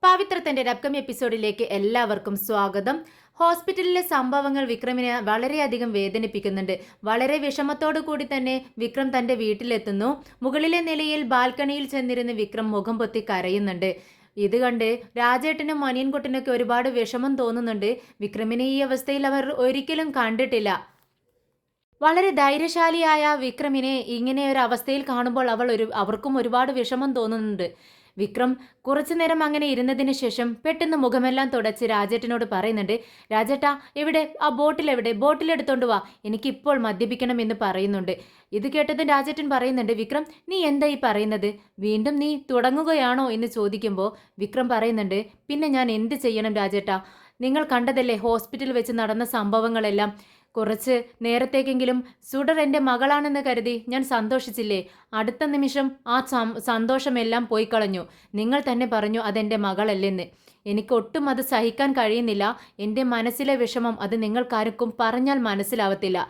പവിത്രത്തിന്റെ upcoming എപ്പിസോഡിലേക്ക് എല്ലാവർക്കും സ്വാഗതം. ഹോസ്പിറ്റലിലെ സംഭവങ്ങൾ വിക്രമിനെ വളരെയധികം വേദനിപ്പിക്കുന്നുണ്ട്. വളരെ വിഷമത്തോടു കൂടി തന്നെ വിക്രം തന്റെ വീട്ടിലെത്തുന്നു. മുകളിലെ നിലയിൽ ബാൽക്കണിയിൽ ചെന്നിരുന്ന് വിക്രം മുഖം പൊത്തി കരയുന്നുണ്ട്. ഇത് കണ്ട് രാജേട്ടനും മനിയൻകുട്ടനൊക്കെ ഒരുപാട് വിഷമം തോന്നുന്നുണ്ട്. വിക്രമിനെ ഈ അവസ്ഥയിൽ അവർ ഒരിക്കലും കണ്ടിട്ടില്ല. വളരെ ധൈര്യശാലിയായ വിക്രമിനെ ഇങ്ങനെ ഒരു അവസ്ഥയിൽ കാണുമ്പോൾ അവർക്കും ഒരുപാട് വിഷമം തോന്നുന്നുണ്ട്. വിക്രം കുറച്ചു നേരം അങ്ങനെ ഇരുന്നതിന് ശേഷം പെട്ടെന്ന് മുഖമെല്ലാം തുടച്ച് രാജേട്ടനോട് പറയുന്നുണ്ട്, രാജേട്ടാ എവിടെ ആ ബോട്ടിലെവിടെ, ബോട്ടിലെടുത്തോണ്ട് വാ, എനിക്കിപ്പോൾ മദ്യപിക്കണം എന്ന് പറയുന്നുണ്ട്. ഇത് കേട്ടതും രാജേട്ടൻ പറയുന്നുണ്ട്, വിക്രം നീ എന്താ ഈ പറയുന്നത്, വീണ്ടും നീ തുടങ്ങുകയാണോ എന്ന് ചോദിക്കുമ്പോൾ വിക്രം പറയുന്നുണ്ട്, പിന്നെ ഞാൻ എന്ത് ചെയ്യണം രാജേട്ടാ, നിങ്ങൾ കണ്ടതല്ലേ ഹോസ്പിറ്റലിൽ വെച്ച് നടന്ന സംഭവങ്ങളെല്ലാം. കുറച്ച് നേരത്തേക്കെങ്കിലും സുഡർ എൻ്റെ മകളാണെന്ന് കരുതി ഞാൻ സന്തോഷിച്ചില്ലേ, അടുത്ത നിമിഷം ആ സന്തോഷമെല്ലാം പോയി കളഞ്ഞു. നിങ്ങൾ തന്നെ പറഞ്ഞു അതെൻ്റെ മകളല്ലെന്ന്. എനിക്കൊട്ടും അത് സഹിക്കാൻ കഴിയുന്നില്ല. എൻ്റെ മനസ്സിലെ വിഷമം അത് നിങ്ങൾക്കാർക്കും പറഞ്ഞാൽ മനസ്സിലാവത്തില്ല.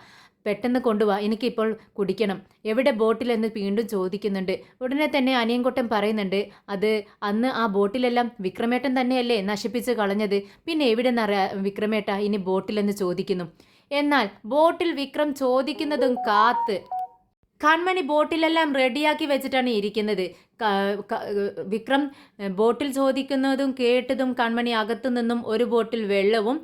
പെട്ടെന്ന് കൊണ്ടുപോവാ, എനിക്കിപ്പോൾ കുടിക്കണം. എവിടെ ബോട്ടിലെന്ന് വീണ്ടും ചോദിക്കുന്നുണ്ട്. ഉടനെ തന്നെ അനിയൻകുട്ടൻ പറയുന്നുണ്ട്, അത് അന്ന് ആ ബോട്ടിലെല്ലാം വിക്രമേട്ടൻ തന്നെയല്ലേ നശിപ്പിച്ച് കളഞ്ഞത്, പിന്നെ എവിടെ നിന്നറിയാ വിക്രമേട്ട ഇനി ബോട്ടിലെന്ന് ചോദിക്കുന്നു. എന്നാൽ ബോട്ടിൽ വിക്രം ചോദിക്കുന്നതും കാത്ത് കൺമണി ബോട്ടിലെല്ലാം റെഡിയാക്കി വെച്ചിട്ടാണ് ഇരിക്കുന്നത്. വിക്രം ബോട്ടിൽ ചോദിക്കുന്നതും കേട്ടതും കൺമണി അകത്തു നിന്നും ഒരു ബോട്ടിൽ വെള്ളവും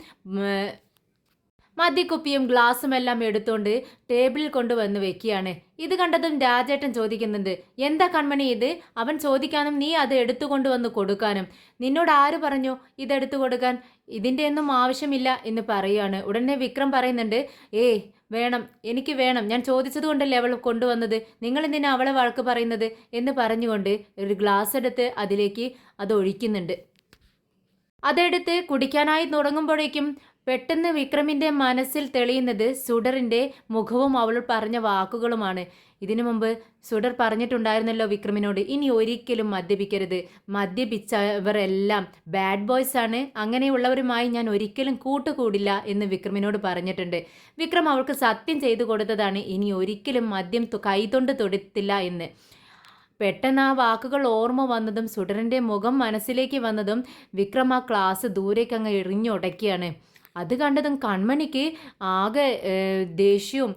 മദ്യക്കുപ്പിയും ഗ്ലാസും എല്ലാം എടുത്തുകൊണ്ട് ടേബിളിൽ കൊണ്ടുവന്ന് വെക്കുകയാണ്. ഇത് കണ്ടതും രാജേട്ടൻ ചോദിക്കുന്നുണ്ട്, എന്താ കൺമണി ഇത്, അവൻ ചോദിക്കാനും നീ അത് എടുത്തുകൊണ്ടുവന്ന് കൊടുക്കാനും, നിന്നോട് ആര് പറഞ്ഞു ഇതെടുത്തു കൊടുക്കാൻ, ഇതിൻ്റെ ഒന്നും ആവശ്യമില്ല എന്ന് പറയുകയാണ്. ഉടനെ വിക്രം പറയുന്നുണ്ട്, വേണം, എനിക്ക് വേണം, ഞാൻ ചോദിച്ചത് കൊണ്ടല്ലേ അവൾ കൊണ്ടുവന്നത്, നിങ്ങൾ എന്തിനാ അവളെ വഴക്ക് പറയുന്നത് എന്ന് പറഞ്ഞുകൊണ്ട് ഒരു ഗ്ലാസ് എടുത്ത് അതിലേക്ക് അത് ഒഴിക്കുന്നുണ്ട്. അതെടുത്ത് കുടിക്കാനായി തുടങ്ങുമ്പോഴേക്കും പെട്ടെന്ന് വിക്രമിൻ്റെ മനസ്സിൽ തെളിയുന്നത് സുഡറിൻ്റെ മുഖവും അവൾ പറഞ്ഞ വാക്കുകളുമാണ്. ഇതിനു മുമ്പ് സുഡർ പറഞ്ഞിട്ടുണ്ടായിരുന്നല്ലോ വിക്രമിനോട്, ഇനി ഒരിക്കലും മദ്യപിക്കരുത്, മദ്യപിച്ചവരെല്ലാം ബാഡ് ബോയ്സ് ആണ്, അങ്ങനെയുള്ളവരുമായി ഞാൻ ഒരിക്കലും കൂട്ടുകൂടില്ല എന്ന് വിക്രമിനോട് പറഞ്ഞിട്ടുണ്ട്. വിക്രം അവൾക്ക് സത്യം ചെയ്തു കൊടുത്തതാണ്, ഇനി ഒരിക്കലും മദ്യം കൈതൊണ്ട് തൊടുത്തില്ല എന്ന്. പെട്ടെന്ന് ആ വാക്കുകൾ ഓർമ്മ വന്നതും സുഡറിൻ്റെ മുഖം മനസ്സിലേക്ക് വന്നതും വിക്രം ആ ക്ലാസ് ദൂരേക്ക് അങ്ങ് എറിഞ്ഞുടയ്ക്കുകയാണ്. അത് കണ്ടതും കൺമണിക്ക് ആകെ ദേഷ്യവും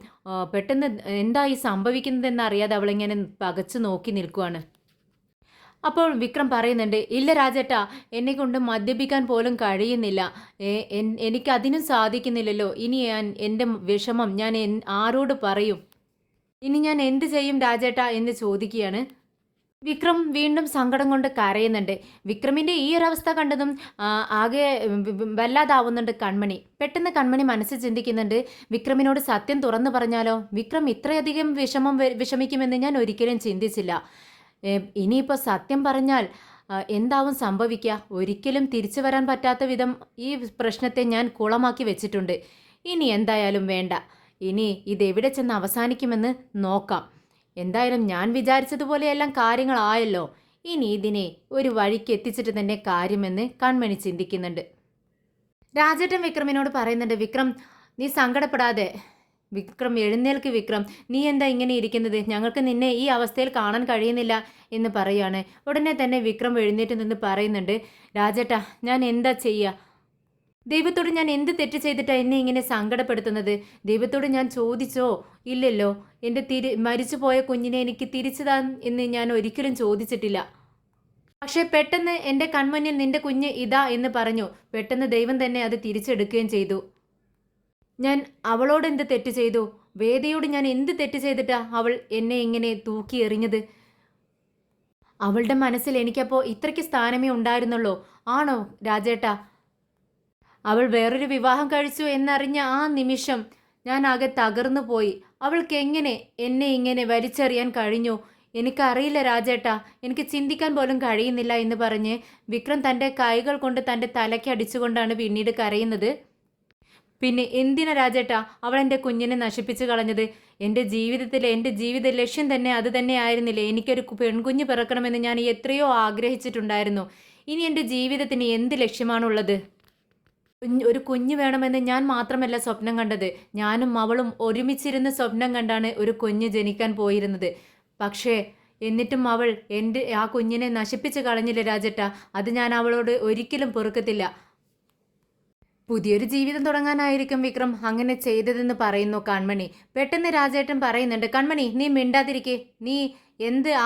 പെട്ടെന്ന് എന്താ ഈ സംഭവിക്കുന്നതെന്ന് അറിയാതെ അവളിങ്ങനെ പകച്ചു നോക്കി നിൽക്കുവാണ്. അപ്പോൾ വിക്രം പറയുന്നുണ്ട്, ഇല്ല രാജേട്ടാ, എന്നെ കൊണ്ട് മദ്യപിക്കാൻ പോലും കഴിയുന്നില്ല, എനിക്കതിനും സാധിക്കുന്നില്ലല്ലോ, ഇനി എൻ്റെ വിഷമം ഞാൻ ആരോട് പറയും, ഇനി ഞാൻ എന്ത് ചെയ്യും രാജേട്ടാ എന്ന് ചോദിക്കുകയാണ്. വിക്രം വീണ്ടും സങ്കടം കൊണ്ട് കരയുന്നുണ്ട്. വിക്രമിൻ്റെ ഈ ഒരവസ്ഥ കണ്ടതും ആകെ വല്ലാതാവുന്നുണ്ട് കൺമണി. പെട്ടെന്ന് കൺമണി മനസ്സിൽ ചിന്തിക്കുന്നുണ്ട്, വിക്രമിനോട് സത്യം തുറന്നു പറഞ്ഞാലോ, വിക്രം ഇത്രയധികം വിഷമിക്കുമെന്ന് ഞാൻ ഒരിക്കലും ചിന്തിച്ചില്ല. ഇനിയിപ്പോൾ സത്യം പറഞ്ഞാൽ എന്താവും സംഭവിക്കുക, ഒരിക്കലും തിരിച്ചു വരാൻ പറ്റാത്ത വിധം ഈ പ്രശ്നത്തെ ഞാൻ കുളമാക്കി വെച്ചിട്ടുണ്ട്. ഇനി എന്തായാലും വേണ്ട, ഇനി ഇതെവിടെ ചെന്ന് അവസാനിക്കുമെന്ന് നോക്കാം. എന്തായാലും ഞാൻ വിചാരിച്ചതുപോലെയെല്ലാം കാര്യങ്ങളായല്ലോ, ഇനി ഇതിനെ ഒരു വഴിക്ക് എത്തിച്ചിട്ട് തന്നെ കാര്യമെന്ന് കൺമണി ചിന്തിക്കുന്നുണ്ട്. രാജേട്ടൻ വിക്രമിനോട് പറയുന്നുണ്ട്, വിക്രം നീ സങ്കടപ്പെടാതെ, വിക്രം എഴുന്നേൽക്ക്, വിക്രം നീ എന്താ ഇങ്ങനെ ഇരിക്കുന്നത്, ഞങ്ങൾക്ക് നിന്നെ ഈ അവസ്ഥയിൽ കാണാൻ കഴിയുന്നില്ല എന്ന് പറയുകയാണ്. ഉടനെ തന്നെ വിക്രം എഴുന്നേറ്റ് നിന്ന് പറയുന്നുണ്ട്, രാജേട്ടാ ഞാൻ എന്താ ചെയ്യുക, ദൈവത്തോട് ഞാൻ എന്ത് തെറ്റ് ചെയ്തിട്ടാണ് എന്നെ ഇങ്ങനെ സങ്കടപ്പെടുത്തുന്നത്, ദൈവത്തോട് ഞാൻ ചോദിച്ചോ, ഇല്ലല്ലോ, എൻ്റെ മരിച്ചു പോയ കുഞ്ഞിനെ എനിക്ക് തിരിച്ചുതാ എന്ന് ഞാൻ ഒരിക്കലും ചോദിച്ചിട്ടില്ല. പക്ഷേ പെട്ടെന്ന് എൻ്റെ കൺമുന്നിൽ നിന്റെ കുഞ്ഞ് ഇതാ എന്ന് പറഞ്ഞു, പെട്ടെന്ന് ദൈവം തന്നെ അത് തിരിച്ചെടുക്കുകയും ചെയ്തു. ഞാൻ അവളോട് എന്ത് തെറ്റ് ചെയ്തു, വേദയോട് ഞാൻ എന്ത് തെറ്റ് ചെയ്തിട്ടാ അവൾ എന്നെ ഇങ്ങനെ തൂക്കി എറിഞ്ഞത്, അവളുടെ മനസ്സിൽ എനിക്കപ്പോൾ ഇത്രയ്ക്ക് സ്ഥാനമേ ഉണ്ടായിരുന്നുള്ളൂ, ആണോ രാജേട്ടാ, അവൾ വേറൊരു വിവാഹം കഴിച്ചു എന്നറിഞ്ഞ ആ നിമിഷം ഞാൻ ആകെ തകർന്നു പോയി, അവൾക്ക് എങ്ങനെ എന്നെ ഇങ്ങനെ വലിച്ചെറിയാൻ കഴിഞ്ഞു, എനിക്കറിയില്ല രാജേട്ടാ, എനിക്ക് ചിന്തിക്കാൻ പോലും കഴിയുന്നില്ല എന്ന് പറഞ്ഞ് വിക്രം തൻ്റെ കൈകൾ കൊണ്ട് തൻ്റെ തലയ്ക്ക് അടിച്ചുകൊണ്ടാണ് പിന്നീട് കരയുന്നത്. പിന്നെ എന്തിനാ രാജേട്ടാ അവൾ എൻ്റെ കുഞ്ഞിനെ നശിപ്പിച്ചു കളഞ്ഞത്, എൻ്റെ ജീവിത ലക്ഷ്യം തന്നെ അത് തന്നെ ആയിരുന്നില്ലേ, എനിക്കൊരു പെൺകുഞ്ഞ് പിറക്കണമെന്ന് ഞാൻ എത്രയോ ആഗ്രഹിച്ചിട്ടുണ്ടായിരുന്നു, ഇനി എൻ്റെ ജീവിതത്തിന് എന്ത് ലക്ഷ്യമാണുള്ളത്, ഒരു കുഞ്ഞ് വേണമെന്ന് ഞാൻ മാത്രമല്ല സ്വപ്നം കണ്ടത്, ഞാനും അവളും ഒരുമിച്ചിരുന്ന് സ്വപ്നം കണ്ടാണ് ഒരു കുഞ്ഞ് ജനിക്കാൻ പോയിരുന്നത്. പക്ഷേ എന്നിട്ടും അവൾ എൻ്റെ ആ കുഞ്ഞിനെ നശിപ്പിച്ച് കളഞ്ഞില്ല രാജേട്ടാ. അത് ഞാൻ അവളോട് ഒരിക്കലും പൊറുക്കത്തില്ല. പുതിയൊരു ജീവിതം തുടങ്ങാനായിരിക്കും വിക്രം അങ്ങനെ ചെയ്തതെന്ന് പറയുന്നു കൺമണി. പെട്ടെന്ന് രാജേട്ടൻ പറയുന്നുണ്ട്, കൺമണി നീ മിണ്ടാതിരിക്കേ, നീ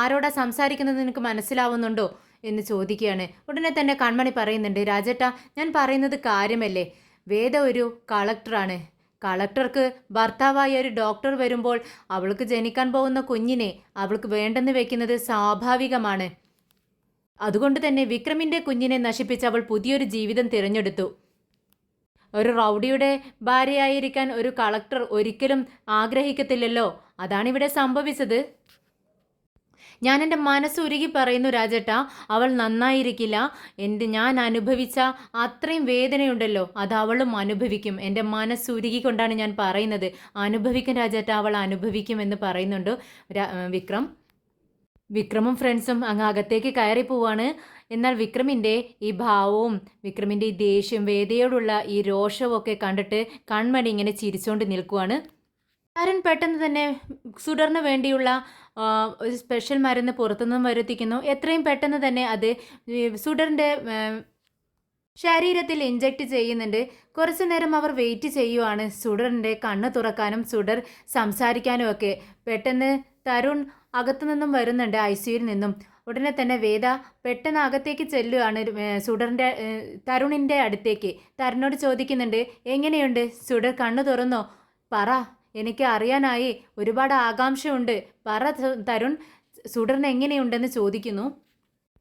ആരോടാ സംസാരിക്കുന്നത് നിനക്ക് മനസ്സിലാവുന്നുണ്ടോ എന്ന് ചോദിക്കുകയാണ്. ഉടനെ തന്നെ കൺമണി പറയുന്നുണ്ട്, രാജേട്ടാ ഞാൻ പറയുന്നത് കാര്യമല്ലേ, വേദ ഒരു കളക്ടറാണ്. കളക്ടർക്ക് ഭർത്താവായ ഒരു ഡോക്ടർ വരുമ്പോൾ അവൾക്ക് ജനിക്കാൻ പോകുന്ന കുഞ്ഞിനെ അവൾക്ക് വേണ്ടെന്ന് വെക്കുന്നത് സ്വാഭാവികമാണ്. അതുകൊണ്ട് തന്നെ വിക്രമിൻ്റെ കുഞ്ഞിനെ നശിപ്പിച്ച് അവൾ പുതിയൊരു ജീവിതം തിരഞ്ഞെടുത്തു. ഒരു റൗഡിയുടെ ഭാര്യയായിരിക്കാൻ ഒരു കളക്ടർ ഒരിക്കലും ആഗ്രഹിക്കത്തില്ലല്ലോ. അതാണിവിടെ സംഭവിച്ചത്. ഞാൻ എൻ്റെ മനസ്സുരുകി പറയുന്നു രാജേട്ടാ, അവൾ നന്നായിരിക്കില്ല. ഞാൻ അനുഭവിച്ച അത്രയും വേദനയുണ്ടല്ലോ അത് അവളും അനുഭവിക്കും. എൻ്റെ മനസ്സുരുകി കൊണ്ടാണ് ഞാൻ പറയുന്നത്. അനുഭവിക്കും രാജേട്ടാ, അവൾ അനുഭവിക്കും എന്ന് പറയുന്നുണ്ട് വിക്രമും ഫ്രണ്ട്സും അങ്ങ് അകത്തേക്ക് കയറി പോവാണ്. എന്നാൽ വിക്രമിൻ്റെ ഈ ഭാവവും വിക്രമിൻ്റെ ഈ ദേഷ്യം, വേദയോടുള്ള ഈ രോഷവും ഒക്കെ കണ്ടിട്ട് കൺമണി ഇങ്ങനെ ചിരിച്ചുകൊണ്ട് നിൽക്കുവാണ്. അരുൺ പെട്ടെന്ന് തന്നെ സുഡറിന് വേണ്ടിയുള്ള ഒരു സ്പെഷ്യൽ മരുന്ന് പുറത്തുനിന്നും വരുത്തിക്കുന്നു. എത്രയും പെട്ടെന്ന് തന്നെ അത് സുഡറിൻ്റെ ശരീരത്തിൽ ഇഞ്ചക്ട് ചെയ്യുന്നുണ്ട്. കുറച്ചു നേരം അവർ വെയിറ്റ് ചെയ്യുവാണ് സുഡറിൻ്റെ കണ്ണ് തുറക്കാനും സുഡർ സംസാരിക്കാനും ഒക്കെ. പെട്ടെന്ന് തരുൺ അകത്തു നിന്നും വരുന്നുണ്ട്, ICUവിൽ നിന്നും. ഉടനെ തന്നെ വേദ പെട്ടെന്ന് അകത്തേക്ക് ചെല്ലുകയാണ് തരുണിൻ്റെ അടുത്തേക്ക്. തരുണിനോട് ചോദിക്കുന്നുണ്ട്, എങ്ങനെയുണ്ട് സുഡർ, കണ്ണു തുറന്നോ? പറ, എനിക്ക് അറിയാനായി, ഒരുപാട് ആകാംക്ഷയുണ്ട്, പറ തരുൺ, സുഡറിന് എങ്ങനെയുണ്ടെന്ന് ചോദിക്കുന്നു.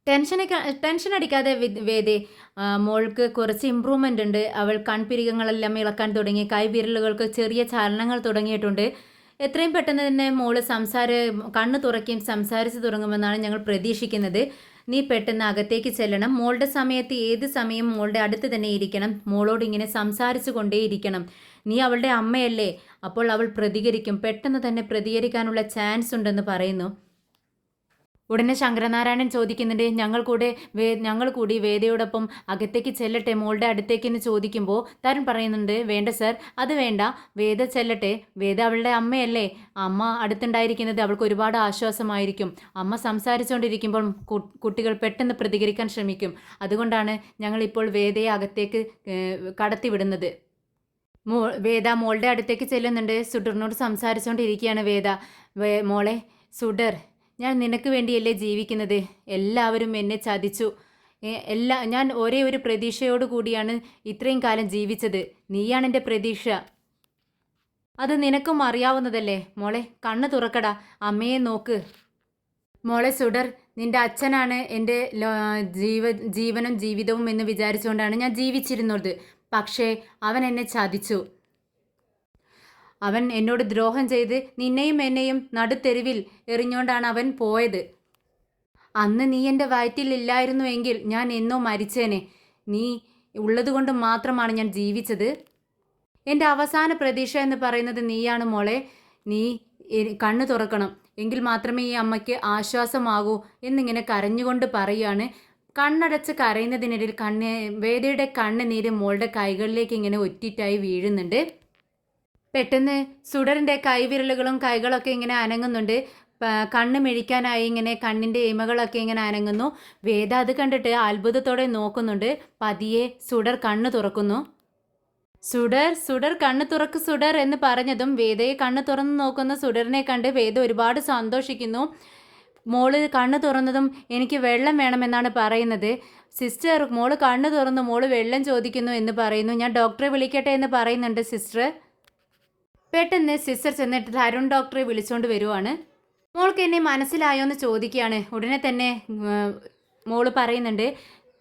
ടെൻഷൻ അടിക്കാതെ വേദേ, മോൾക്ക് കുറച്ച് ഇമ്പ്രൂവ്മെൻ്റ് ഉണ്ട്. അവൾ കൺപിരികങ്ങളെല്ലാം ഇളക്കാൻ തുടങ്ങി, കൈവിരലുകൾക്ക് ചെറിയ ചലനങ്ങൾ തുടങ്ങിയിട്ടുണ്ട്. എത്രയും പെട്ടെന്ന് തന്നെ മോള് കണ്ണ് തുറക്കുകയും സംസാരിച്ച് തുടങ്ങുമെന്നാണ് ഞങ്ങൾ പ്രതീക്ഷിക്കുന്നത്. നീ പെട്ടെന്ന് അകത്തേക്ക് ചെല്ലണം. മോളുടെ സമയത്ത് ഏത് സമയം മോളുടെ അടുത്ത് തന്നെ ഇരിക്കണം. മോളോട് ഇങ്ങനെ സംസാരിച്ചു കൊണ്ടേയിരിക്കണം. നീ അവളുടെ അമ്മയല്ലേ, അപ്പോൾ അവൾ പ്രതികരിക്കും. പെട്ടെന്ന് തന്നെ പ്രതികരിക്കാനുള്ള ചാൻസ് ഉണ്ടെന്ന് പറയുന്നു. ഉടനെ ശങ്കരനാരായണൻ ചോദിക്കുന്നുണ്ട്, ഞങ്ങൾ കൂടി വേദയോടൊപ്പം അകത്തേക്ക് ചെല്ലട്ടെ മോളുടെ അടുത്തേക്ക് എന്ന് ചോദിക്കുമ്പോൾ തരുൺ പറയുന്നുണ്ട്, വേണ്ട സർ, അത് വേണ്ട, വേദ ചെല്ലട്ടെ. വേദ അവളുടെ അമ്മയല്ലേ, അമ്മ അടുത്തുണ്ടായിരിക്കുന്നത് അവൾക്ക് ഒരുപാട് ആശ്വാസമായിരിക്കും. അമ്മ സംസാരിച്ചുകൊണ്ടിരിക്കുമ്പോൾ കുട്ടികൾ പെട്ടെന്ന് പ്രതികരിക്കാൻ ശ്രമിക്കും. അതുകൊണ്ടാണ് ഞങ്ങളിപ്പോൾ വേദയെ അകത്തേക്ക് കടത്തിവിടുന്നത്. വേദ മോളുടെ അടുത്തേക്ക് ചെല്ലുന്നുണ്ട്. സുഡറിനോട് സംസാരിച്ചുകൊണ്ടിരിക്കുകയാണ് വേദ. മോളെ സുഡർ, ഞാൻ നിനക്ക് വേണ്ടിയല്ലേ ജീവിക്കുന്നത്. എല്ലാവരും എന്നെ ചതിച്ചു. ഞാൻ ഒരേ ഒരു പ്രതീക്ഷയോട് കൂടിയാണ് ഇത്രയും കാലം ജീവിച്ചത്. നീയാണ് എൻ്റെ പ്രതീക്ഷ. അത് നിനക്കും അറിയാവുന്നതല്ലേ. മോളെ കണ്ണ് തുറക്കടാ, അമ്മയെ നോക്ക്. മോളെ സുഡർ, നിന്റെ അച്ഛനാണ് എൻ്റെ ജീവനും ജീവിതവും എന്ന് വിചാരിച്ചുകൊണ്ടാണ് ഞാൻ ജീവിച്ചിരുന്നത്. പക്ഷേ അവൻ എന്നെ ചതിച്ചു. അവൻ എന്നോട് ദ്രോഹം ചെയ്ത് നിന്നെയും എന്നെയും നടുത്തെരുവിൽ എറിഞ്ഞുകൊണ്ടാണ് അവൻ പോയത്. അന്ന് നീ എൻ്റെ വയറ്റിലില്ലായിരുന്നു എങ്കിൽ ഞാൻ എന്നോ മരിച്ചേനെ. നീ ഉള്ളതുകൊണ്ട് മാത്രമാണ് ഞാൻ ജീവിച്ചത്. എൻ്റെ അവസാന പ്രതീക്ഷ എന്ന് പറയുന്നത് നീയാണ് മോളെ. നീ കണ്ണ് തുറക്കണം, എങ്കിൽ മാത്രമേ ഈ അമ്മയ്ക്ക് ആശ്വാസമാകൂ എന്നിങ്ങനെ കരഞ്ഞുകൊണ്ട് പറയുകയാണ്. കണ്ണടച്ച് കരയുന്നതിനിടയിൽ വേദയുടെ കണ്ണുനീര് മോളുടെ കൈകളിലേക്ക് ഇങ്ങനെ ഒറ്റിറ്റായി വീഴുന്നുണ്ട്. പെട്ടെന്ന് സുഡറിൻ്റെ കൈവിരലുകളും കൈകളൊക്കെ ഇങ്ങനെ അനങ്ങുന്നുണ്ട്. കണ്ണ് മിഴിക്കാനായി ഇങ്ങനെ കണ്ണിൻ്റെ ഇമകളൊക്കെ ഇങ്ങനെ അനങ്ങുന്നു. വേദ അത് കണ്ടിട്ട് അത്ഭുതത്തോടെ നോക്കുന്നുണ്ട്. പതിയെ സുഡർ കണ്ണ് തുറക്കുന്നു. സുഡർ കണ്ണ് തുറക്ക് സുഡർ എന്ന് പറഞ്ഞതും വേദയെ കണ്ണ് തുറന്ന് നോക്കുന്ന സുഡറിനെ കണ്ട് വേദ ഒരുപാട് സന്തോഷിക്കുന്നു. മോള് കണ്ണ് തുറന്നതും എനിക്ക് വെള്ളം വേണമെന്നാണ് പറയുന്നത്. സിസ്റ്റർ, മോള് കണ്ണ് തുറന്നു, മോള് വെള്ളം ചോദിക്കുന്നു എന്ന് പറയുന്നു. ഞാൻ ഡോക്ടറെ വിളിക്കട്ടെ എന്ന് പറയുന്നുണ്ട് സിസ്റ്റർ. പെട്ടെന്ന് സിസ്റ്റർ ചെന്നിട്ട് തരുൺ ഡോക്ടറെ വിളിച്ചുകൊണ്ട് വരുവാണ്. മോൾക്ക് എന്നെ മനസ്സിലായോ എന്ന് ചോദിക്കുകയാണ്. ഉടനെ തന്നെ മോള് പറയുന്നുണ്ട്,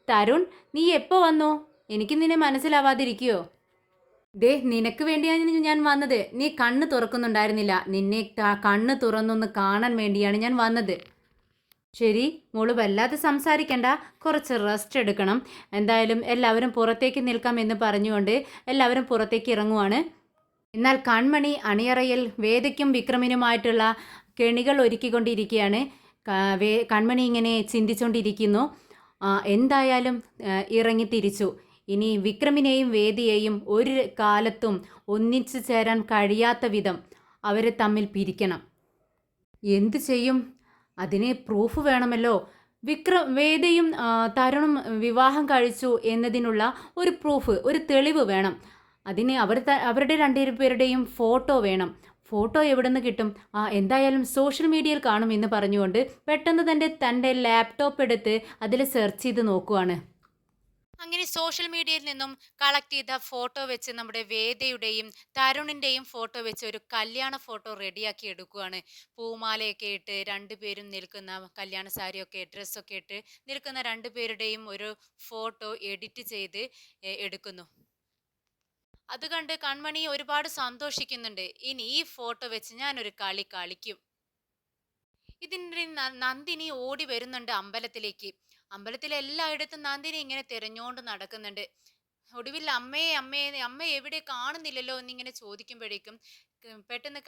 തരുൺ നീ എപ്പോൾ വന്നു? എനിക്ക് നിന്നെ മനസ്സിലാവാതിരിക്കുമോ? നിനക്ക് വേണ്ടിയാണ് ഞാൻ വന്നത്. നീ കണ്ണ് തുറക്കുന്നുണ്ടായിരുന്നില്ല. നിന്നെ കണ്ണ് തുറന്നൊന്ന് കാണാൻ വേണ്ടിയാണ് ഞാൻ വന്നത്. ശരി, മോള് വല്ലാതെ സംസാരിക്കണ്ട, കുറച്ച് റെസ്റ്റ് എടുക്കണം. എന്തായാലും എല്ലാവരും പുറത്തേക്ക് നിൽക്കാം എന്ന് പറഞ്ഞുകൊണ്ട് എല്ലാവരും പുറത്തേക്ക് ഇറങ്ങുവാണ്. എന്നാൽ കൺമണി അണിയറയിൽ വേദയ്ക്കും വിക്രമിനുമായിട്ടുള്ള കെണികൾ ഒരുക്കിക്കൊണ്ടിരിക്കുകയാണ്. കൺമണി ഇങ്ങനെ ചിന്തിച്ചുകൊണ്ടിരിക്കുന്നു. എന്തായാലും ഇറങ്ങി തിരിച്ചു. ഇനി വിക്രമിനെയും വേദിയെയും ഒരു കാലത്തും ഒന്നിച്ചു ചേരാൻ കഴിയാത്ത വിധം അവരെ തമ്മിൽ പിരിക്കണം. എന്തു ചെയ്യും? അതിന് പ്രൂഫ് വേണമല്ലോ. വേദയും തരുണും വിവാഹം കഴിച്ചു എന്നതിനുള്ള ഒരു പ്രൂഫ്, ഒരു തെളിവ് വേണം. അതിന് അവരുടെ രണ്ടുപേരുടെയും ഫോട്ടോ വേണം. ഫോട്ടോ എവിടെ നിന്ന് കിട്ടും? എന്തായാലും സോഷ്യൽ മീഡിയയിൽ കാണും എന്ന് പറഞ്ഞുകൊണ്ട് പെട്ടെന്ന് തൻ്റെ ലാപ്ടോപ്പ് എടുത്ത് അതിൽ സെർച്ച് ചെയ്ത് നോക്കുവാണ്. അങ്ങനെ സോഷ്യൽ മീഡിയയിൽ നിന്നും കളക്ട് ചെയ്ത ഫോട്ടോ വെച്ച് നമ്മുടെ വേദയുടെയും തരുണിൻ്റെയും ഫോട്ടോ വെച്ച് ഒരു കല്യാണ ഫോട്ടോ റെഡിയാക്കി എടുക്കുകയാണ്. പൂമാലയൊക്കെ ഇട്ട് രണ്ടുപേരും നിൽക്കുന്ന, കല്യാണ സാരിയൊക്കെ ഡ്രസ്സൊക്കെ ഇട്ട് നിൽക്കുന്ന രണ്ടുപേരുടെയും ഒരു ഫോട്ടോ എഡിറ്റ് ചെയ്ത് എടുക്കുന്നു. അത് കണ്ട് കൺമണി ഒരുപാട് സന്തോഷിക്കുന്നുണ്ട്. ഇനി ഈ ഫോട്ടോ വെച്ച് ഞാനൊരു കളി കളിക്കും. ഇതിൻ്റെ നന്ദിനി ഓടി വരുന്നുണ്ട് അമ്പലത്തിലേക്ക്. അമ്പലത്തിൽ എല്ലായിടത്തും നന്ദിനി ഇങ്ങനെ തിരഞ്ഞോണ്ട് നടക്കുന്നുണ്ട്. ഒടുവിൽ അമ്മയെ അമ്മയെ അമ്മ എവിടെ കാണുന്നില്ലല്ലോ എന്നിങ്ങനെ ചോദിക്കുമ്പോഴേക്കും പെട്ടെന്ന്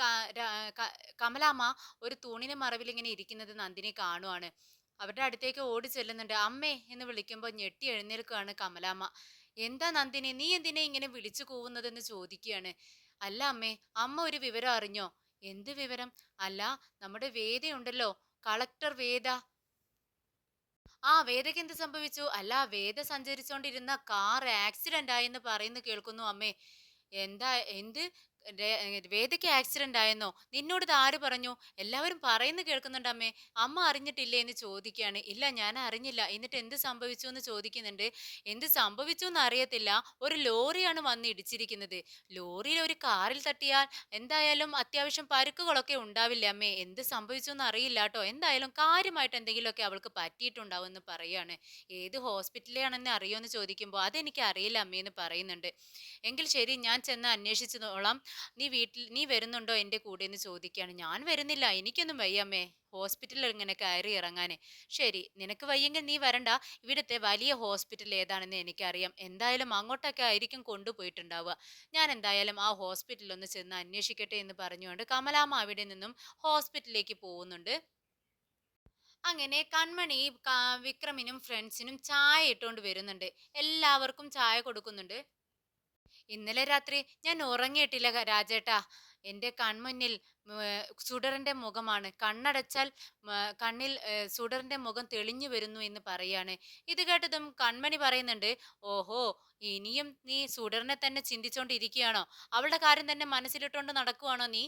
കമലാമ്മ ഒരു തൂണിന് മറവിൽ ഇങ്ങനെ ഇരിക്കുന്നത് നന്ദിനി കാണുവാണ്. അവരുടെ അടുത്തേക്ക് ഓടി ചെല്ലുന്നുണ്ട്. അമ്മേ എന്ന് വിളിക്കുമ്പോൾ ഞെട്ടി എഴുന്നേൽക്കുകയാണ് കമലാമ്മ. എന്താ നന്ദിനി, നീ എന്തിനെ ഇങ്ങനെ വിളിച്ചു കൂവുന്നതെന്ന് ചോദിക്കുകയാണ്. അല്ല അമ്മേ, അമ്മ ഒരു വിവരം അറിഞ്ഞോ? എന്ത് വിവരം? അല്ല, നമ്മുടെ വേദയുണ്ടല്ലോ, കളക്ടർ വേദ. വേദയ്ക്ക് എന്ത് സംഭവിച്ചു? അല്ല, വേദ സഞ്ചരിച്ചോണ്ടിരുന്ന കാർ ആക്സിഡന്റ് ആയെന്ന് പറയുന്നു കേൾക്കുന്നു അമ്മേ. എന്താ, എന്ത്? വേദയ്ക്ക് ആക്സിഡന്റ് ആയെന്നോ? നിന്നോട് ഇത് ആര് പറഞ്ഞു? എല്ലാവരും പറയുന്നു കേൾക്കുന്നുണ്ട് അമ്മേ. അമ്മ അറിഞ്ഞിട്ടില്ലേ എന്ന് ചോദിക്കുകയാണ്. ഇല്ല, ഞാൻ അറിഞ്ഞില്ല. എന്നിട്ട് എന്ത് സംഭവിച്ചു എന്ന് ചോദിക്കുന്നുണ്ട്. എന്ത് സംഭവിച്ചു എന്ന് അറിയത്തില്ല, ഒരു ലോറിയാണ് വന്ന് ഇടിച്ചിരിക്കുന്നത്. ലോറിയിൽ ഒരു കാറിൽ തട്ടിയാൽ എന്തായാലും അത്യാവശ്യം പരുക്കുകളൊക്കെ ഉണ്ടാവില്ല അമ്മേ. എന്ത് സംഭവിച്ചു എന്ന് അറിയില്ല കേട്ടോ. എന്തായാലും കാര്യമായിട്ട് എന്തെങ്കിലുമൊക്കെ അവൾക്ക് പറ്റിയിട്ടുണ്ടാവും എന്ന് പറയാണ്. ഏത് ഹോസ്പിറ്റലിലാണെന്ന് അറിയുമെന്ന് ചോദിക്കുമ്പോൾ അതെനിക്ക് അറിയില്ല അമ്മയെന്ന് പറയുന്നുണ്ട്. എങ്കിൽ ശരി, ഞാൻ ചെന്ന് അന്വേഷിച്ചോളാം. നീ വരുന്നുണ്ടോ എൻ്റെ കൂടെ എന്ന് ചോദിക്കുകയാണ്. ഞാൻ വരുന്നില്ല, എനിക്കൊന്നും വയ്യമ്മേ, ഹോസ്പിറ്റലിൽ ഇങ്ങനെ കയറി ഇറങ്ങാന്. ശരി, നിനക്ക് വയ്യെങ്കിൽ നീ വരണ്ട. ഇവിടുത്തെ വലിയ ഹോസ്പിറ്റൽ ഏതാണെന്ന് എനിക്കറിയാം. എന്തായാലും അങ്ങോട്ടൊക്കെ ആയിരിക്കും കൊണ്ടുപോയിട്ടുണ്ടാവുക. ഞാൻ എന്തായാലും ആ ഹോസ്പിറ്റലിൽ ഒന്ന് ചെന്ന് അന്വേഷിക്കട്ടെ എന്ന് പറഞ്ഞുകൊണ്ട് കമലാമ്മ അവിടെ നിന്നും ഹോസ്പിറ്റലിലേക്ക് പോകുന്നുണ്ട്. അങ്ങനെ കൺമണി വിക്രമിനും ഫ്രണ്ട്സിനും ചായ ഇട്ടുകൊണ്ട് വരുന്നുണ്ട്. എല്ലാവർക്കും ചായ കൊടുക്കുന്നുണ്ട്. ഇന്നലെ രാത്രി ഞാൻ ഉറങ്ങിയിട്ടില്ല രാജേട്ടാ. എൻ്റെ കൺമുന്നിൽ സുഡറിന്റെ മുഖമാണ്. കണ്ണടച്ചാൽ കണ്ണിൽ സുഡറിന്റെ മുഖം തെളിഞ്ഞു വരുന്നു എന്ന് പറയാണ്. ഇത് കേട്ടതും കൺമണി പറയുന്നുണ്ട്, ഓഹോ, ഇനിയും നീ സുഡറിനെ തന്നെ ചിന്തിച്ചോണ്ടിരിക്കുകയാണോ? അവളുടെ കാര്യം തന്നെ മനസ്സിലിട്ടോണ്ട് നടക്കുവാണോ നീ?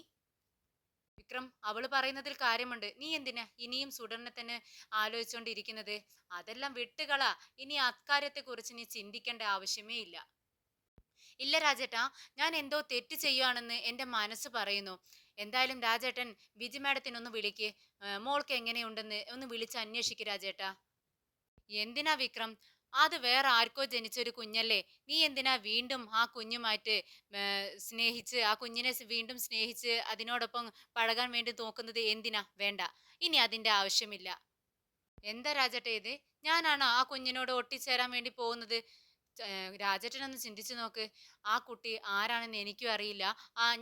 വിക്രം, അവള് പറയുന്നതിൽ കാര്യമുണ്ട്. നീ എന്തിനാ ഇനിയും സുഡറിനെ തന്നെ ആലോചിച്ചോണ്ടിരിക്കുന്നത്? അതെല്ലാം വിട്ടുകള. ഇനി അക്കാര്യത്തെ കുറിച്ച് നീ ചിന്തിക്കേണ്ട ആവശ്യമേ ഇല്ല. ഇല്ല രാജേട്ടാ, ഞാൻ എന്തോ തെറ്റ് ചെയ്യുവാണെന്ന് എൻ്റെ മനസ്സ് പറയുന്നു. എന്തായാലും രാജേട്ടൻ ബിജി മാഡത്തിനൊന്ന് വിളിക്ക്. മോൾക്ക് എങ്ങനെയുണ്ടെന്ന് ഒന്ന് വിളിച്ച് അന്വേഷിക്ക് രാജേട്ടാ. എന്തിനാ വിക്രം? അത് വേറെ ആർക്കോ ജനിച്ചൊരു കുഞ്ഞല്ലേ. നീ എന്തിനാ വീണ്ടും ആ കുഞ്ഞുമായിട്ട് സ്നേഹിച്ച്, ആ കുഞ്ഞിനെ വീണ്ടും സ്നേഹിച്ച് അതിനോടൊപ്പം പഴകാൻ വേണ്ടി നോക്കുന്നത് എന്തിനാ? വേണ്ട, ഇനി അതിൻ്റെ ആവശ്യമില്ല. എന്താ രാജേട്ടാ ഇത്? ഞാനാണോ ആ കുഞ്ഞിനോട് ഒട്ടിച്ചേരാൻ വേണ്ടി പോകുന്നത്? രാജേട്ടനൊന്ന് ചിന്തിച്ചു നോക്ക്. ആ കുട്ടി ആരാണെന്ന് എനിക്കും അറിയില്ല.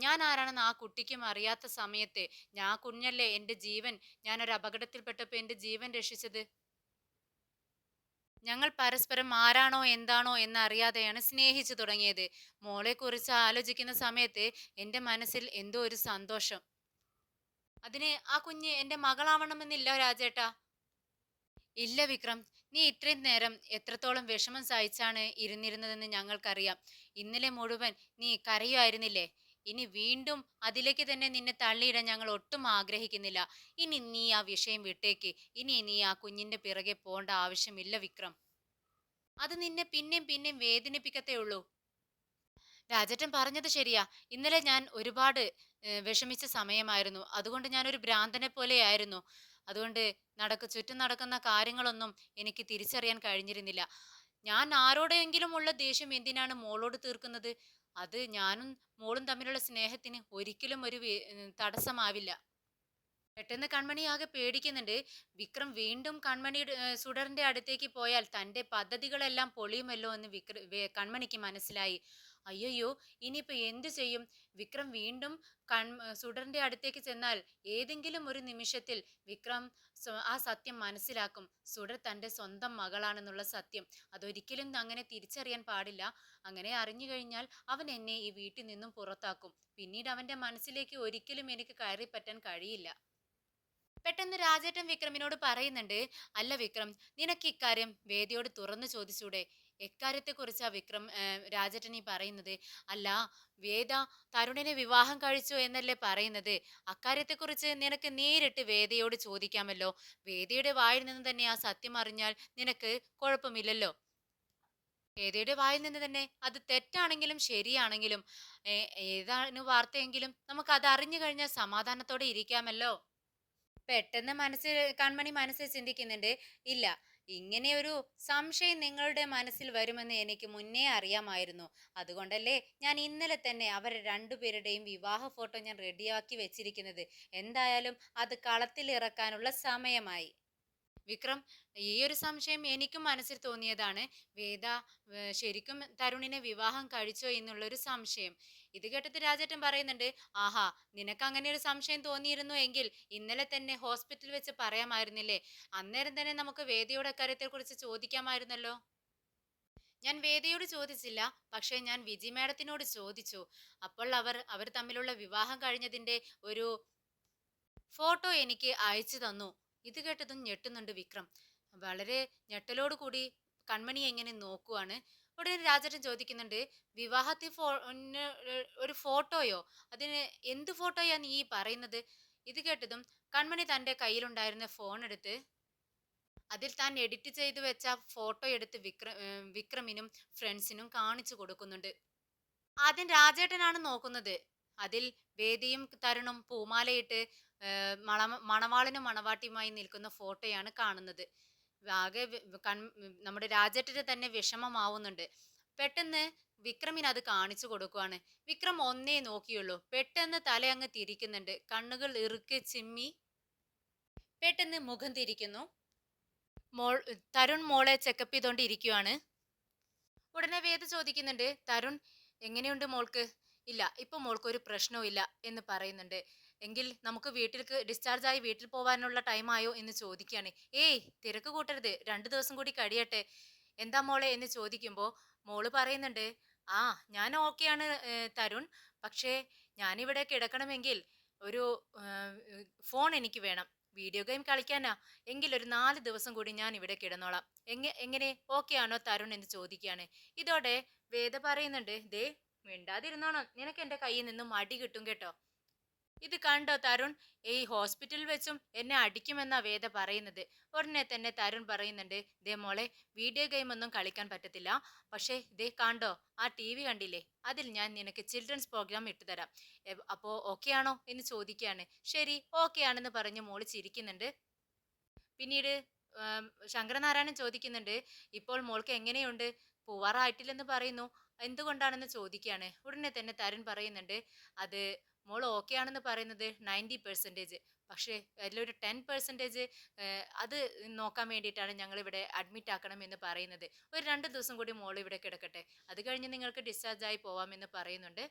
ഞാൻ ആരാണെന്ന് ആ കുട്ടിക്കും അറിയാത്ത സമയത്ത് ഞാൻ കുഞ്ഞല്ലേ, എൻ്റെ ജീവൻ, ഞാനൊരു അപകടത്തിൽപ്പെട്ടപ്പോൾ എൻ്റെ ജീവൻ രക്ഷിച്ചത്. ഞങ്ങൾ പരസ്പരം ആരാണോ എന്താണോ എന്നറിയാതെയാണ് സ്നേഹിച്ചു തുടങ്ങിയത്. മോളെക്കുറിച്ച് ആലോചിക്കുന്ന സമയത്ത് എൻ്റെ മനസ്സിൽ എന്തോ ഒരു സന്തോഷം. അതിന് ആ കുഞ്ഞ് എൻ്റെ മകളാവണമെന്നില്ല രാജേട്ടാ. ഇല്ല വിക്രം, നീ ഇത്രയും നേരം എത്രത്തോളം വിഷമം സഹിച്ചാണ് ഇരുന്നിരുന്നതെന്ന് ഞങ്ങൾക്കറിയാം. ഇന്നലെ മുഴുവൻ നീ കരയുമായിരുന്നില്ലേ? ഇനി വീണ്ടും അതിലേക്ക് തന്നെ നിന്നെ തള്ളിയിടാൻ ഞങ്ങൾ ഒട്ടും ആഗ്രഹിക്കുന്നില്ല. ഇനി നീ ആ വിഷയം വിട്ടേക്ക്. ഇനി നീ ആ കുഞ്ഞിന്റെ പിറകെ പോകേണ്ട ആവശ്യമില്ല വിക്രം. അത് നിന്നെ പിന്നെയും പിന്നെയും വേദനിപ്പിക്കത്തേ ഉള്ളൂ. രാജേട്ടൻ പറഞ്ഞത് ശരിയാ. ഇന്നലെ ഞാൻ ഒരുപാട് വിഷമിച്ച സമയമായിരുന്നു. അതുകൊണ്ട് ഞാനൊരു ഭ്രാന്തനെ പോലെയായിരുന്നു. അതുകൊണ്ട് ചുറ്റും നടക്കുന്ന കാര്യങ്ങളൊന്നും എനിക്ക് തിരിച്ചറിയാൻ കഴിഞ്ഞിരുന്നില്ല. ഞാൻ ആരോടെങ്കിലും ഉള്ള ദേഷ്യം എന്തിനാണ് മോളോട് തീർക്കുന്നത്? അത് ഞാനും മോളും തമ്മിലുള്ള സ്നേഹത്തിന് ഒരിക്കലും ഒരു തടസ്സമാവില്ല. പെട്ടെന്ന് കൺമണി ആകെ പേടിക്കുന്നുണ്ട്. വിക്രം വീണ്ടും സുഡറിന്റെ അടുത്തേക്ക് പോയാൽ തന്റെ പദ്ധതികളെല്ലാം പൊളിയുമല്ലോ എന്ന് കൺമണിക്ക് മനസ്സിലായി. അയ്യോ, ഇനിയിപ്പോ എന്തു ചെയ്യും? വിക്രം വീണ്ടും സുഡറിന്റെ അടുത്തേക്ക് ചെന്നാൽ ഏതെങ്കിലും ഒരു നിമിഷത്തിൽ വിക്രം ആ സത്യം മനസ്സിലാക്കും. സുഡർ തന്റെ സ്വന്തം മകളാണെന്നുള്ള സത്യം. അതൊരിക്കലും അങ്ങനെ തിരിച്ചറിയാൻ പാടില്ല. അങ്ങനെ അറിഞ്ഞു കഴിഞ്ഞാൽ അവൻ എന്നെ ഈ വീട്ടിൽ നിന്നും പുറത്താക്കും. പിന്നീട് അവന്റെ മനസ്സിലേക്ക് ഒരിക്കലും എനിക്ക് കയറി പറ്റാൻ കഴിയില്ല. പെട്ടെന്ന് രാജേട്ടൻ വിക്രമിനോട് പറയുന്നുണ്ട്, അല്ല വിക്രം, നിനക്ക് ഇക്കാര്യം വേദിയോട് തുറന്നു ചോദിച്ചൂടെ? എക്കാര്യത്തെക്കുറിച്ചാ വിക്രം രാജേട്ടൻ ഈ പറയുന്നത്? അല്ല, വേദ തരുണിനെ വിവാഹം കഴിച്ചു എന്നല്ലേ പറയുന്നത്? അക്കാര്യത്തെക്കുറിച്ച് നിനക്ക് നേരിട്ട് വേദയോട് ചോദിക്കാമല്ലോ. വേദിയുടെ വായിൽ നിന്ന് തന്നെ ആ സത്യം അറിഞ്ഞാൽ നിനക്ക് കുഴപ്പമില്ലല്ലോ. വേദിയുടെ വായിൽ നിന്ന് തന്നെ അത് തെറ്റാണെങ്കിലും ശരിയാണെങ്കിലും ഏതാണ് വാർത്തയെങ്കിലും നമുക്ക് അത് അറിഞ്ഞു കഴിഞ്ഞാൽ സമാധാനത്തോടെ ഇരിക്കാമല്ലോ. പെട്ടെന്ന് കൺമണി മനസ്സിൽ ചിന്തിക്കുന്നുണ്ട്, ഇല്ല, ഇങ്ങനെ ഒരു സംശയം നിങ്ങളുടെ മനസ്സിൽ വരുമെന്ന് എനിക്ക് മുന്നേ അറിയാമായിരുന്നു. അതുകൊണ്ടല്ലേ ഞാൻ ഇന്നലെ തന്നെ അവരെ രണ്ടുപേരുടെയും വിവാഹ ഫോട്ടോ ഞാൻ റെഡിയാക്കി വെച്ചിരിക്കുന്നത്. എന്തായാലും അത് കളത്തിൽ ഇറക്കാനുള്ള സമയമായി. വിക്രം, ഈ ഒരു സംശയം എനിക്കും മനസ്സിൽ തോന്നിയതാണ്. വേദ ശരിക്കും തരുണിനെ വിവാഹം കഴിച്ചോ എന്നുള്ളൊരു സംശയം. ഇത് കേട്ടിട്ട് രാജേട്ടൻ പറയുന്നുണ്ട്, ആഹാ, നിനക്ക് അങ്ങനെ ഒരു സംശയം തോന്നിയിരുന്നു എങ്കിൽ ഇന്നലെ തന്നെ ഹോസ്പിറ്റലിൽ വെച്ച് പറയാമായിരുന്നില്ലേ? അന്നേരം തന്നെ നമുക്ക് വേദയുടെ കാര്യത്തെക്കുറിച്ച് ചോദിക്കാമായിരുന്നല്ലോ. ഞാൻ വേദയോട് ചോദിച്ചില്ല, പക്ഷേ ഞാൻ വിജി മാഡത്തിനോട് ചോദിച്ചു. അപ്പോൾ അവർ തമ്മിലുള്ള വിവാഹം കഴിഞ്ഞതിന്റെ ഒരു ഫോട്ടോ എനിക്ക് അയച്ചു തന്നു. ഇത് കേട്ടതും ഞെട്ടുന്നുണ്ട് വിക്രം. വളരെ ഞെട്ടലോട് കൂടി കൺമണി എങ്ങനെ നോക്കുവാണ്. ഉടനെ രാജേട്ടൻ ചോദിക്കുന്നുണ്ട്, വിവാഹത്തിൽ ഒരു ഫോട്ടോയോ? അതിന് എന്ത് ഫോട്ടോയാ നീ ഈ പറയുന്നത്? ഇത് കേട്ടതും കൺമണി തന്റെ കയ്യിലുണ്ടായിരുന്ന ഫോൺ എടുത്ത് അതിൽ താൻ എഡിറ്റ് ചെയ്തു വെച്ച ഫോട്ടോ എടുത്ത് വിക്രമിനും ഫ്രണ്ട്സിനും കാണിച്ചു കൊടുക്കുന്നുണ്ട്. ആദ്യം രാജേട്ടനാണ് നോക്കുന്നത്. അതിൽ വേദിയും തരുണും പൂമാലയിട്ട് മണവാളനും മണവാട്ടിയുമായി നിൽക്കുന്ന ഫോട്ടോയാണ് കാണുന്നത്. ആകെ നമ്മുടെ രാജേട്ടന് തന്നെ വിഷമമാവുന്നുണ്ട്. പെട്ടെന്ന് വിക്രമിന് അത് കാണിച്ചു കൊടുക്കുവാണ്. വിക്രം ഒന്നേ നോക്കിയുള്ളൂ. പെട്ടെന്ന് തലയങ്ങ് തിരിക്കുന്നുണ്ട്. കണ്ണുകൾ ഇറുക്കെ ചിമ്മി പെട്ടെന്ന് മുഖം തിരിക്കുന്നു. തരുൺ മോളെ ചെക്കപ്പ് ചെയ്തോണ്ട് ഇരിക്കുവാണ്. ഉടനെ വേദ ചോദിക്കുന്നുണ്ട്, തരുൺ എങ്ങനെയുണ്ട് മോൾക്ക്? ഇല്ല, ഇപ്പൊ മോൾക്ക് ഒരു പ്രശ്നവും ഇല്ല എന്ന് പറയുന്നുണ്ട്. എങ്കിൽ നമുക്ക് ഡിസ്ചാർജ് ആയി വീട്ടിൽ പോവാനുള്ള ടൈം ആയോ എന്ന് ചോദിക്കുകയാണ്. ഏയ്, തിരക്ക് കൂട്ടരുത്, 2 ദിവസം കൂടി കഴിയട്ടെ. എന്താ മോളെ എന്ന് ചോദിക്കുമ്പോ മോള് പറയുന്നുണ്ട്, ആ, ഞാൻ ഓക്കെയാണ് തരുൺ. പക്ഷേ ഞാനിവിടെ കിടക്കണമെങ്കിൽ ഒരു ഫോൺ എനിക്ക് വേണം. വീഡിയോ ഗെയിം കളിക്കാനാ. എങ്കിൽ ഒരു 4 ദിവസം കൂടി ഞാൻ ഇവിടെ കിടന്നോളാം. എങ്ങനെ, ഓക്കെ ആണോ തരുൺ എന്ന് ചോദിക്കുകയാണ്. ഇതോടെ വേദ പറയുന്നുണ്ട്, ദേ, മിണ്ടാതിരുന്നോണം, നിനക്ക് എന്റെ കയ്യിൽ നിന്നും അടി കിട്ടും കേട്ടോ. ഇത് കണ്ടോ തരുൺ, ഈ ഹോസ്പിറ്റലിൽ വെച്ചും എന്നെ അടിക്കുമെന്നാ വേദ പറയുന്നത്. ഉടനെ തന്നെ തരുൺ പറയുന്നുണ്ട്, ദേ മോളെ, വീഡിയോ ഗെയിം ഒന്നും കളിക്കാൻ പറ്റത്തില്ല. പക്ഷേ ദേ കണ്ടോ, ആ TV കണ്ടില്ലേ, അതിൽ ഞാൻ നിനക്ക് ചിൽഡ്രൻസ് പ്രോഗ്രാം ഇട്ടുതരാം. അപ്പോ ഓക്കെ ആണോ എന്ന് ചോദിക്കുകയാണ്. ശരി, ഓക്കെ ആണെന്ന് പറഞ്ഞ് മോള് ചിരിക്കുന്നുണ്ട്. പിന്നീട് ശങ്കരനാരായണൻ ചോദിക്കുന്നുണ്ട്, ഇപ്പോൾ മോൾക്ക് എങ്ങനെയുണ്ട്? പോവാറായിട്ടില്ലെന്ന് പറയുന്നു, എന്തുകൊണ്ടാണെന്ന് ചോദിക്കുകയാണ്. ഉടനെ തന്നെ തരുൺ പറയുന്നുണ്ട്, അത് മോൾ ഓക്കെ ആണെന്ന് പറയുന്നത് 90%. പക്ഷേ അതിലൊരു 10% അത് നോക്കാൻ വേണ്ടിയിട്ടാണ് ഞങ്ങൾ ഇവിടെ അഡ്മിറ്റ് ആക്കണം എന്ന് പറയുന്നത്. ഒരു 2 ദിവസം കൂടി മോൾ ഇവിടെ കിടക്കട്ടെ, അത് കഴിഞ്ഞ് നിങ്ങൾക്ക് ഡിസ്ചാർജ് ആയി പോവാമെന്ന് പറയുന്നുണ്ട്.